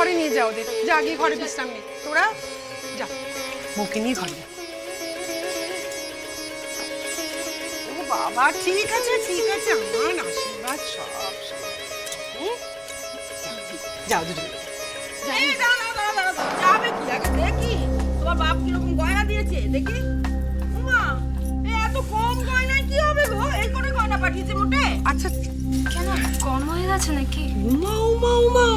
ঘরে নিয়ে যাও ওদের, যা গিয়ে ঘরে বিশ্রাম নে। তোরা যা, বউকে নিয়ে ঘরে যা। ও বাবা, ঠিক আছে ঠিক আছে, আমার আশীর্বাদ সব সব। যাও দুজন। যাবে কি আগে দেখি তোমার বাপ কিরকম গয়না দিয়েছে দেখি। উমা, এত কম গয়নায় কি হবে গো? এই করে গয়না পাঠিয়েছে মোটে? আচ্ছা কেন কম হয়ে গেছে নাকি? উমা উমা উমা,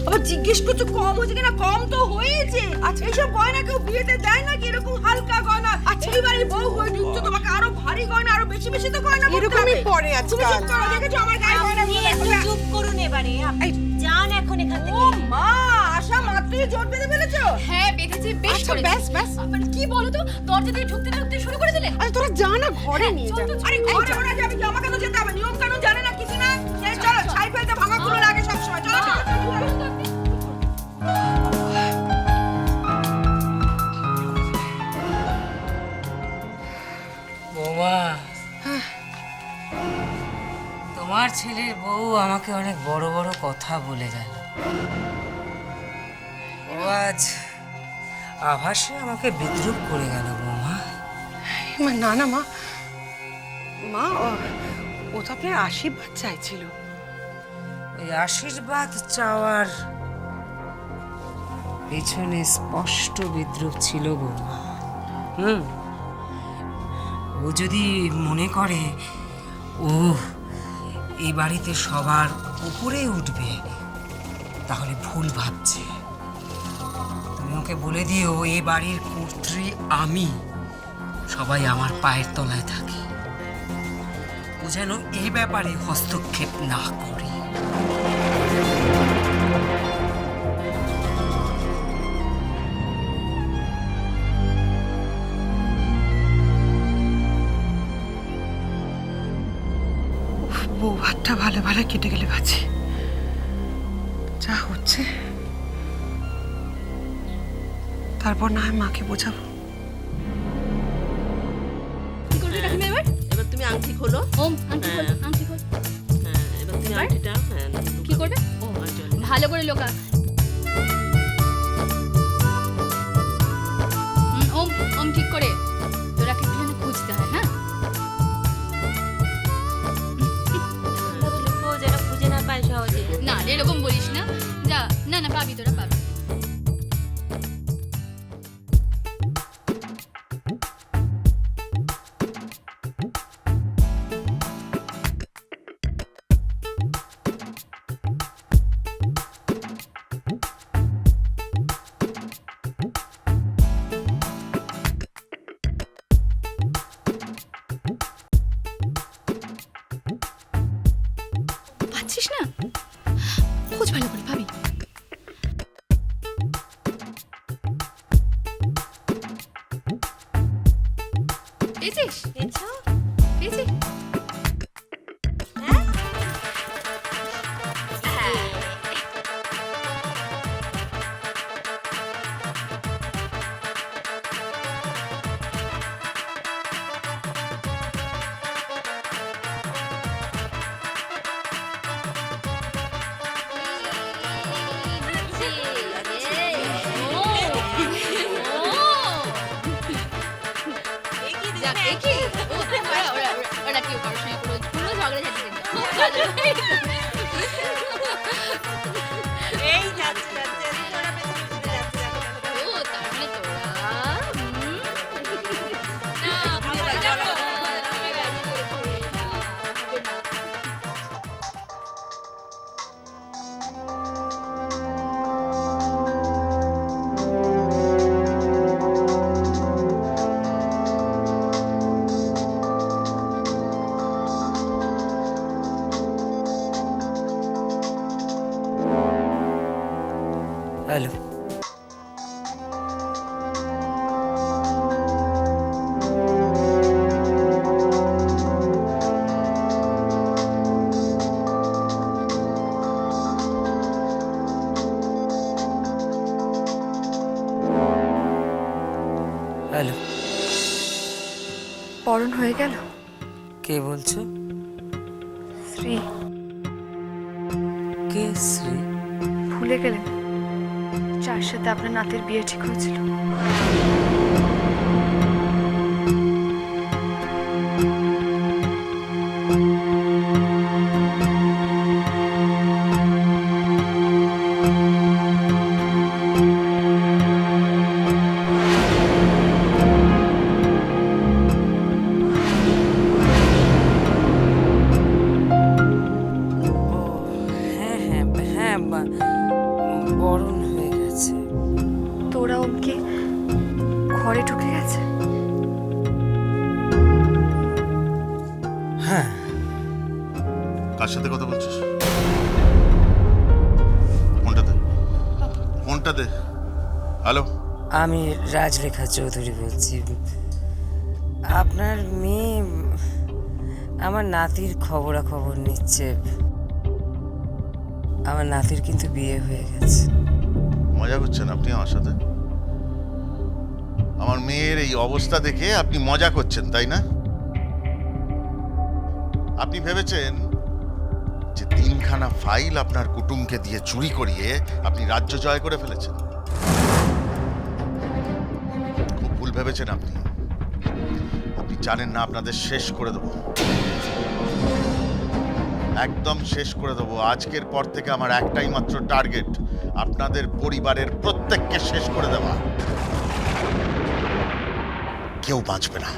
আবার জিজ্ঞেস করছো কম হয়েছে কিনা? কম তো হয়েছে। আচ্ছা, এইসব গয়না কেউ বিয়েতে দেয় নাকি? এরকম হালকা গয়না। আচ্ছা, এইবারে বউ হয়ে ঢুকছো, তোমাকে আরো ভারী গয়না, আরো বেশি বেশি তো গয়না পরতে হবে। এরকমই পরে তুমি আজকাল। চুপ করো, দেখেছো আমার গায়ে গয়না? আপনি একটু চুপ করুন এবারে, আপনি যান এখন এখান ও থেকে। মা, আশা মাত্রই জোট বেঁধে ফেলেছো? হ্যাঁ বেঁধেছি, বেশ আচ্ছা করে। ব্যাস ব্যাস, মানে কি বলো তো, দরজা দিয়ে ঢুকতে ঢুকতে শুরু করে দিলে। আরে তোরা যা না, ঘরে নিয়ে যা। আরে ঘরে ওরা যাবে কি? আমাকে তো যেতে হবে, নিয়ম কানুন জানে না কিছু না। এই চলো, ছাই ফেলতে ভাঙা গুলো লাগে সব সময়। চলো চলো, চলো। বৌমা, তোমার ছেলের বউ আমাকে অনেক বড় বড় কথা বলে গেল। ও আজ আভাসে আমাকে বিদ্রূপ করে গেল বৌমা। মা না না মা, মা ও তো আপনার আশীর্বাদ চাইছিল। ওই আশীর্বাদ চাওয়ার পেছনে স্পষ্ট বিদ্রূপ ছিল বৌমা। ও যদি মনে করে ও এই বাড়িতে সবার উপরে উঠবে, তাহলে ভুল ভাবছে। তুমি ওকে বলে দিও এ বাড়ির কর্ত্রী আমি, সবাই আমার পায়ের তলায় থাকে। ও যেন এই ব্যাপারে হস্তক্ষেপ না করে। বউ ভাতটা ভালো ভালো কেটে গেলে বাঁচি। যা হচ্ছে তারপর না হয় মাকে বোঝাবো। কি করবে কাকিমা এবার? এবার তুমি আংটি খোলো। ওম আংটি খোল, আংটি খোল। হ্যাঁ, এবার তুমি এবার? আংটিটা কি করবে? ও ভালো করে লোকা। ওম ওম ঠিক করে। তোরা একটু যেন খুঁজতে হয়, হ্যাঁ? লুকো যেন খুঁজে না পায় সহজে। না এরকম বলিস না। যা, না না পাবি, তোরা পাবি। পাচ্ছিস না? খোঁজ ভালো করে, পাবি। পেয়েছিস? পেয়েছো? পেয়েছিস? এই যাচ্ছে যাচ্ছে, তোরা পেছনে পেছনে যাচ্ছে, দেখো, দেখো, হ্যালো, হ্যালো, পরণ হয়ে গেল। কে বলছো? শ্রী, কে শ্রী? ভুলে গেলেন? যার সাথে আপনার নাতির বিয়ে ঠিক হয়েছিল। হ্যাঁ হ্যাঁ হ্যাঁ বরণ হয়ে গেছে। তো ওরা ওকে ঘরে ঢুকে গেছে। হ্যাঁ। কার সাথে কথা বলছিস? ফোনটা দে। হ্যালো, আমি রাজলেখা চৌধুরী বলছি। আপনার মেয়ে আমার নাতির খবরাখবর নিচ্ছে। আমার নাতির কিন্তু বিয়ে হয়ে গেছে। মজা করছেন আপনি আমার সাথে? আমার মেয়ের এই অবস্থা দেখে আপনি মজা করছেন, তাই না? আপনি ভেবেছেন যে 3খানা ফাইল আপনার কুটুমকে দিয়ে চুরি করিয়ে আপনি রাজ্য জয় করে ফেলেছেন। খুব ভুল ভেবেছেন আপনি। আপনি জানেন না আপনাদের শেষ করে দেবো, একদম শেষ করে দেবো। আজকের পর থেকে আমার একটাই মাত্র টার্গেট, আপনাদের পরিবারের প্রত্যেককে শেষ করে দেওয়া। কেউ বাঁচবে না।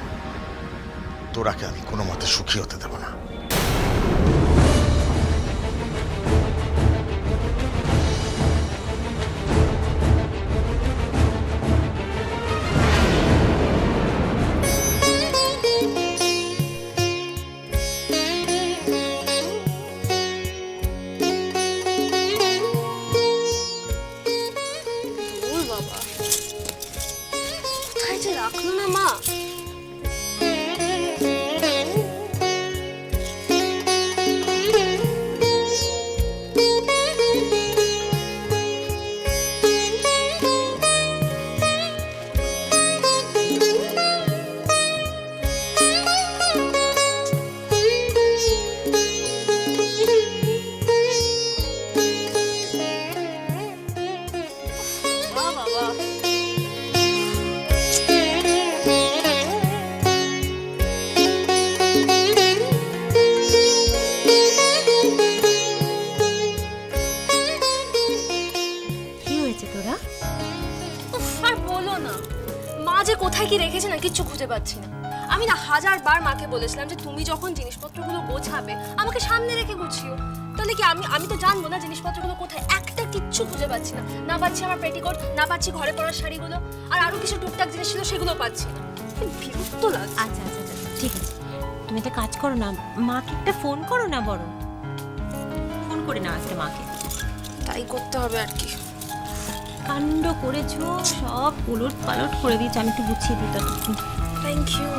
তোরাকে আমি কোনো মতে সুখী হতে দেব না। ওর বাবা কোথায় যে রাখলো না মা। বাবা কি হয়েছে তোরা? উফ, আর বলো না, মা যে কোথায় কি রেখেছে না কিচ্ছু খুঁজে পাচ্ছি না। আমি না 1000বার মাকে বলেছিলাম যে তুমি যখন জিনিসপত্রগুলো গোছাবে আমাকে সামনে রেখে গুছিও। তাহলে কি আমি তো জানবো না জিনিসপত্রগুলো কোথায়। একটা কিচ্ছু খুঁজে পাচ্ছি না। না পাচ্ছি আমার পেটিকোট, না পাচ্ছি ঘরে পরার শাড়িগুলো, আর আরো কিছু টুকটাক জিনিস ছিল সেগুলো পাচ্ছি না। কি বিরক্ত লাগছে। আচ্ছা আচ্ছা আচ্ছা ঠিক আছে, তুমি একটা কাজ করো না, মাকে একটা ফোন করো না, বরং ফোন করে নাও একটা মাকে। তাই করতে হবে আর কি। কাণ্ড করেছো, সব উলট পালট করে দিয়েছো। আমি একটু গুছিয়ে দিই ততক্ষণ। Thank you.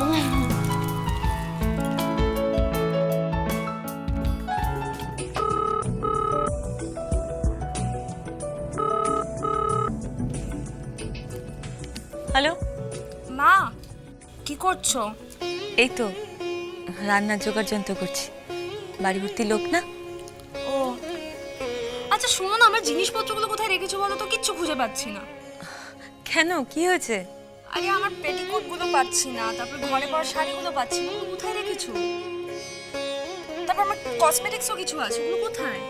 হ্যালো মা কি করছো? এই তো রান্নার জোগাড় যন্ত্র করছি। বাড়ি ভর্তি লোক না। ও আচ্ছা শোনো না, আমার জিনিসপত্রগুলো কোথায় রেখেছো বলো তো? কিচ্ছু খুঁজে পাচ্ছি না। কেন, কি হয়েছে? আরে আমার পেটিকোট গুলো পাচ্ছি না, তারপর ঘরে পরা শাড়িগুলো পাচ্ছি না। ওগুলো কোথায় রেখেছো? তারপর আমার কসমেটিক্সও কিছু আছে, ওগুলো কোথায়?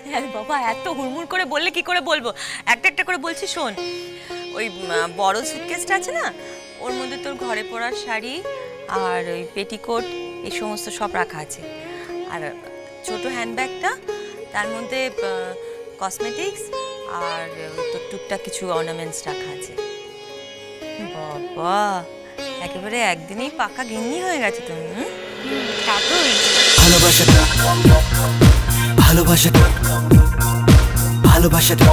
হ্যাঁ বাবা, এত হুড়মুড় করে বললে কি করে বলবো? একটা একটা করে বলছি শোন। ওই বড় সুটকেসটা আছে না, ওর মধ্যে তোর ঘরে পরার শাড়ি আর ওই পেটিকোট এই সমস্ত সব রাখা আছে। আর ছোট হ্যান্ডব্যাগটা, তার মধ্যে কসমেটিক্স আর তোর টুকটাক কিছু অর্নামেন্টস রাখা আছে। বাবা, একেবারে একদিনেই পাকা গিন্নি হয়ে গেছে তুমি। তা তো ভালোবাসাটা ভালোবাসাটা ভালোবাসাটা